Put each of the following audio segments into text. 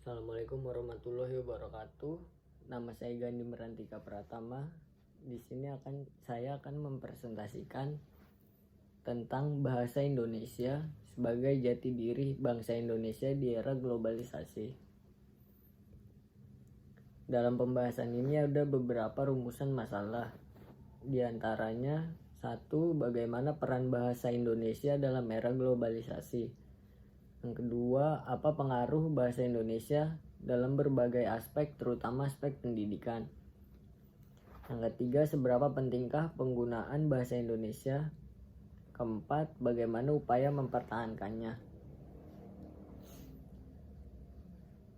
Assalamualaikum warahmatullahi wabarakatuh. Nama saya Gandhi Merantika Pratama. Di sini saya akan mempresentasikan tentang bahasa Indonesia sebagai jati diri bangsa Indonesia di era globalisasi. Dalam pembahasan ini ada beberapa rumusan masalah. Di antaranya, 1. Bagaimana peran bahasa Indonesia dalam era globalisasi. Yang kedua, apa pengaruh bahasa Indonesia dalam berbagai aspek, terutama aspek pendidikan. Yang ketiga, seberapa pentingkah penggunaan bahasa Indonesia. Keempat, bagaimana upaya mempertahankannya.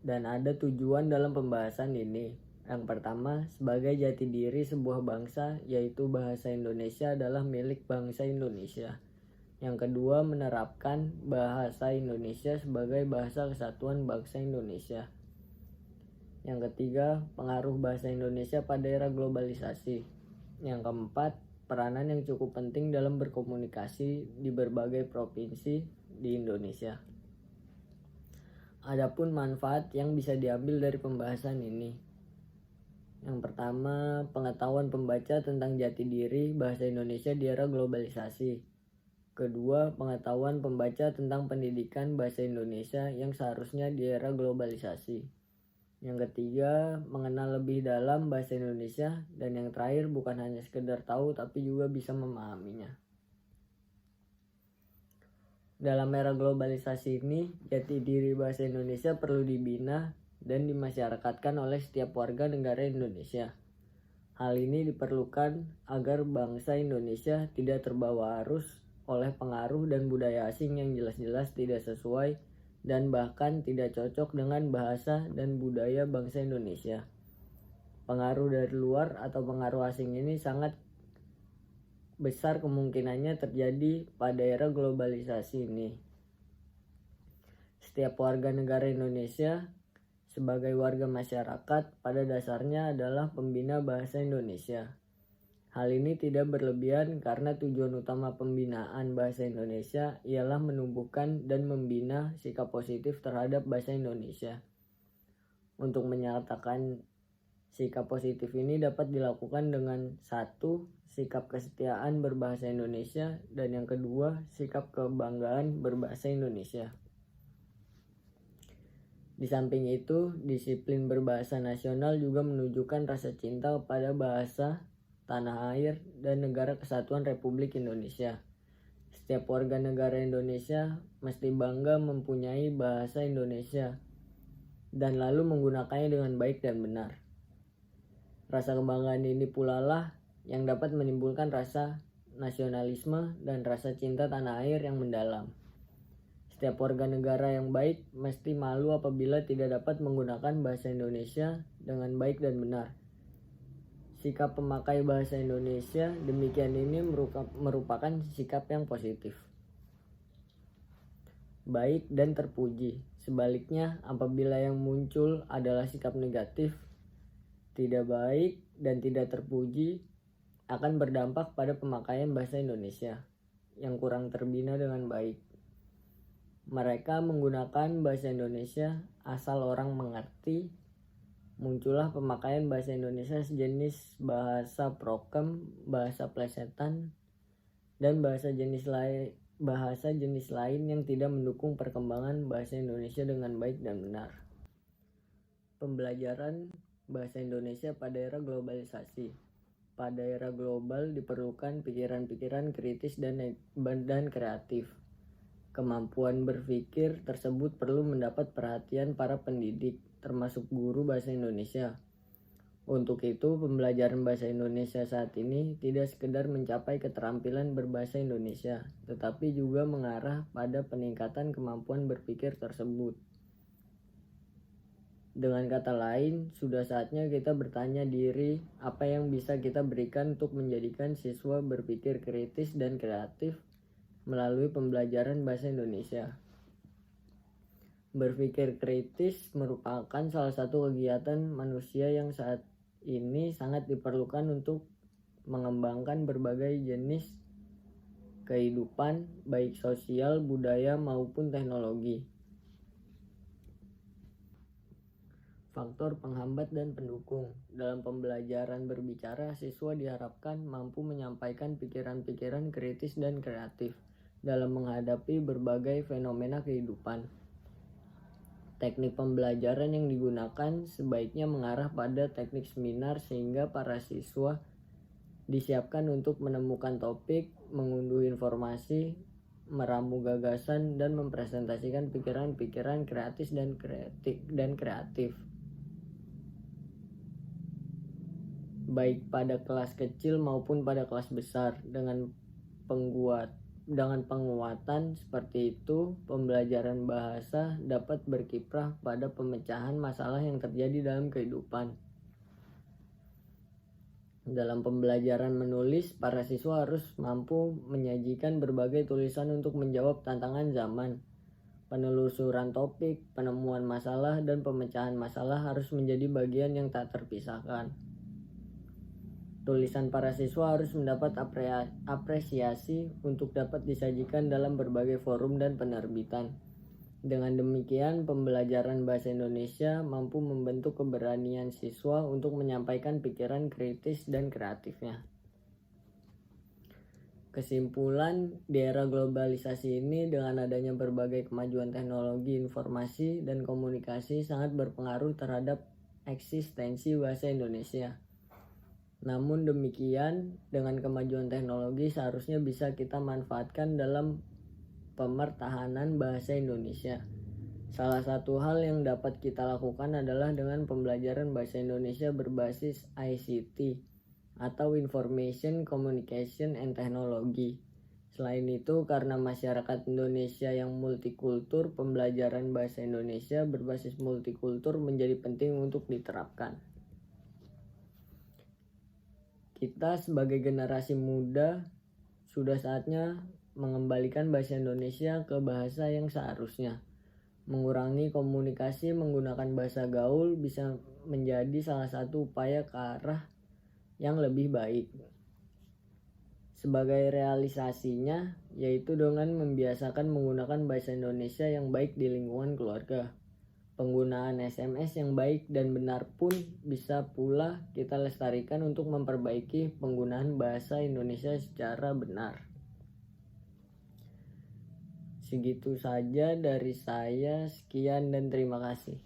Dan ada tujuan dalam pembahasan ini. Yang pertama, sebagai jati diri sebuah bangsa, yaitu bahasa Indonesia adalah milik bangsa Indonesia. Yang kedua, menerapkan bahasa Indonesia sebagai bahasa kesatuan bangsa Indonesia. Yang ketiga, pengaruh bahasa Indonesia pada era globalisasi. Yang keempat, peranan yang cukup penting dalam berkomunikasi di berbagai provinsi di Indonesia. Adapun manfaat yang bisa diambil dari pembahasan ini. Yang pertama, pengetahuan pembaca tentang jati diri bahasa Indonesia di era globalisasi. Kedua, pengetahuan pembaca tentang pendidikan bahasa Indonesia yang seharusnya di era globalisasi. Yang ketiga, mengenal lebih dalam bahasa Indonesia. Dan yang terakhir, bukan hanya sekedar tahu tapi juga bisa memahaminya. Dalam era globalisasi ini, jati diri bahasa Indonesia perlu dibina dan dimasyarakatkan oleh setiap warga negara Indonesia. Hal ini diperlukan agar bangsa Indonesia tidak terbawa arus oleh pengaruh dan budaya asing yang jelas-jelas tidak sesuai dan bahkan tidak cocok dengan bahasa dan budaya bangsa Indonesia. Pengaruh dari luar atau pengaruh asing ini sangat besar kemungkinannya terjadi pada era globalisasi ini. Setiap warga negara Indonesia sebagai warga masyarakat pada dasarnya adalah pembina bahasa Indonesia. Hal ini tidak berlebihan karena tujuan utama pembinaan bahasa Indonesia ialah menumbuhkan dan membina sikap positif terhadap bahasa Indonesia. Untuk menyatakan sikap positif ini dapat dilakukan dengan 1. Sikap kesetiaan berbahasa Indonesia, dan yang kedua, sikap kebanggaan berbahasa Indonesia. Di samping itu, disiplin berbahasa nasional juga menunjukkan rasa cinta kepada bahasa, tanah air, dan negara kesatuan Republik Indonesia. Setiap warga negara Indonesia mesti bangga mempunyai bahasa Indonesia dan lalu menggunakannya dengan baik dan benar. Rasa kebanggaan ini pula lah yang dapat menimbulkan rasa nasionalisme dan rasa cinta tanah air yang mendalam. Setiap warga negara yang baik mesti malu apabila tidak dapat menggunakan bahasa Indonesia dengan baik dan benar. Sikap pemakai bahasa Indonesia demikian ini merupakan sikap yang positif, baik dan terpuji. Sebaliknya, apabila yang muncul adalah sikap negatif, tidak baik dan tidak terpuji, akan berdampak pada pemakaian bahasa Indonesia yang kurang terbina dengan baik. Mereka menggunakan bahasa Indonesia asal orang mengerti. Muncullah pemakaian bahasa Indonesia sejenis bahasa prokem, bahasa plesetan, dan bahasa jenis lain yang tidak mendukung perkembangan bahasa Indonesia dengan baik dan benar. Pembelajaran bahasa Indonesia pada era globalisasi. Pada era global diperlukan pikiran-pikiran kritis dan kreatif. Kemampuan berpikir tersebut perlu mendapat perhatian para pendidik, termasuk guru bahasa Indonesia. Untuk itu, pembelajaran bahasa Indonesia saat ini tidak sekedar mencapai keterampilan berbahasa Indonesia, tetapi juga mengarah pada peningkatan kemampuan berpikir tersebut. Dengan kata lain, sudah saatnya kita bertanya diri apa yang bisa kita berikan untuk menjadikan siswa berpikir kritis dan kreatif melalui pembelajaran bahasa Indonesia. Berpikir kritis merupakan salah satu kegiatan manusia yang saat ini sangat diperlukan untuk mengembangkan berbagai jenis kehidupan, baik sosial, budaya, maupun teknologi. faktor penghambat dan pendukung. Dalam pembelajaran berbicara, siswa diharapkan mampu menyampaikan pikiran-pikiran kritis dan kreatif dalam menghadapi berbagai fenomena kehidupan. Teknik pembelajaran yang digunakan sebaiknya mengarah pada teknik seminar sehingga para siswa disiapkan untuk menemukan topik, mengunduh informasi, meramu gagasan, dan mempresentasikan pikiran-pikiran kreatif dan kreatif. Baik pada kelas kecil maupun pada kelas besar. Dengan penguatan seperti itu, pembelajaran bahasa dapat berkiprah pada pemecahan masalah yang terjadi dalam kehidupan. Dalam pembelajaran menulis, para siswa harus mampu menyajikan berbagai tulisan untuk menjawab tantangan zaman. Penelusuran topik, penemuan masalah, dan pemecahan masalah harus menjadi bagian yang tak terpisahkan. Tulisan para siswa harus mendapat apresiasi untuk dapat disajikan dalam berbagai forum dan penerbitan. Dengan demikian, pembelajaran bahasa Indonesia mampu membentuk keberanian siswa untuk menyampaikan pikiran kritis dan kreatifnya. Kesimpulan, di era globalisasi ini dengan adanya berbagai kemajuan teknologi informasi dan komunikasi sangat berpengaruh terhadap eksistensi bahasa Indonesia. Namun demikian, dengan kemajuan teknologi seharusnya bisa kita manfaatkan dalam pemertahanan bahasa Indonesia. Salah satu hal yang dapat kita lakukan adalah dengan pembelajaran bahasa Indonesia berbasis ICT atau Information Communication and Technology. Selain itu, karena masyarakat Indonesia yang multikultur, pembelajaran bahasa Indonesia berbasis multikultur menjadi penting untuk diterapkan. Kita sebagai generasi muda sudah saatnya mengembalikan bahasa Indonesia ke bahasa yang seharusnya. Mengurangi komunikasi menggunakan bahasa gaul bisa menjadi salah satu upaya ke arah yang lebih baik. Sebagai realisasinya, yaitu dengan membiasakan menggunakan bahasa Indonesia yang baik di lingkungan keluarga. Penggunaan SMS yang baik dan benar pun bisa pula kita lestarikan untuk memperbaiki penggunaan bahasa Indonesia secara benar. Segitu saja dari saya, sekian dan terima kasih.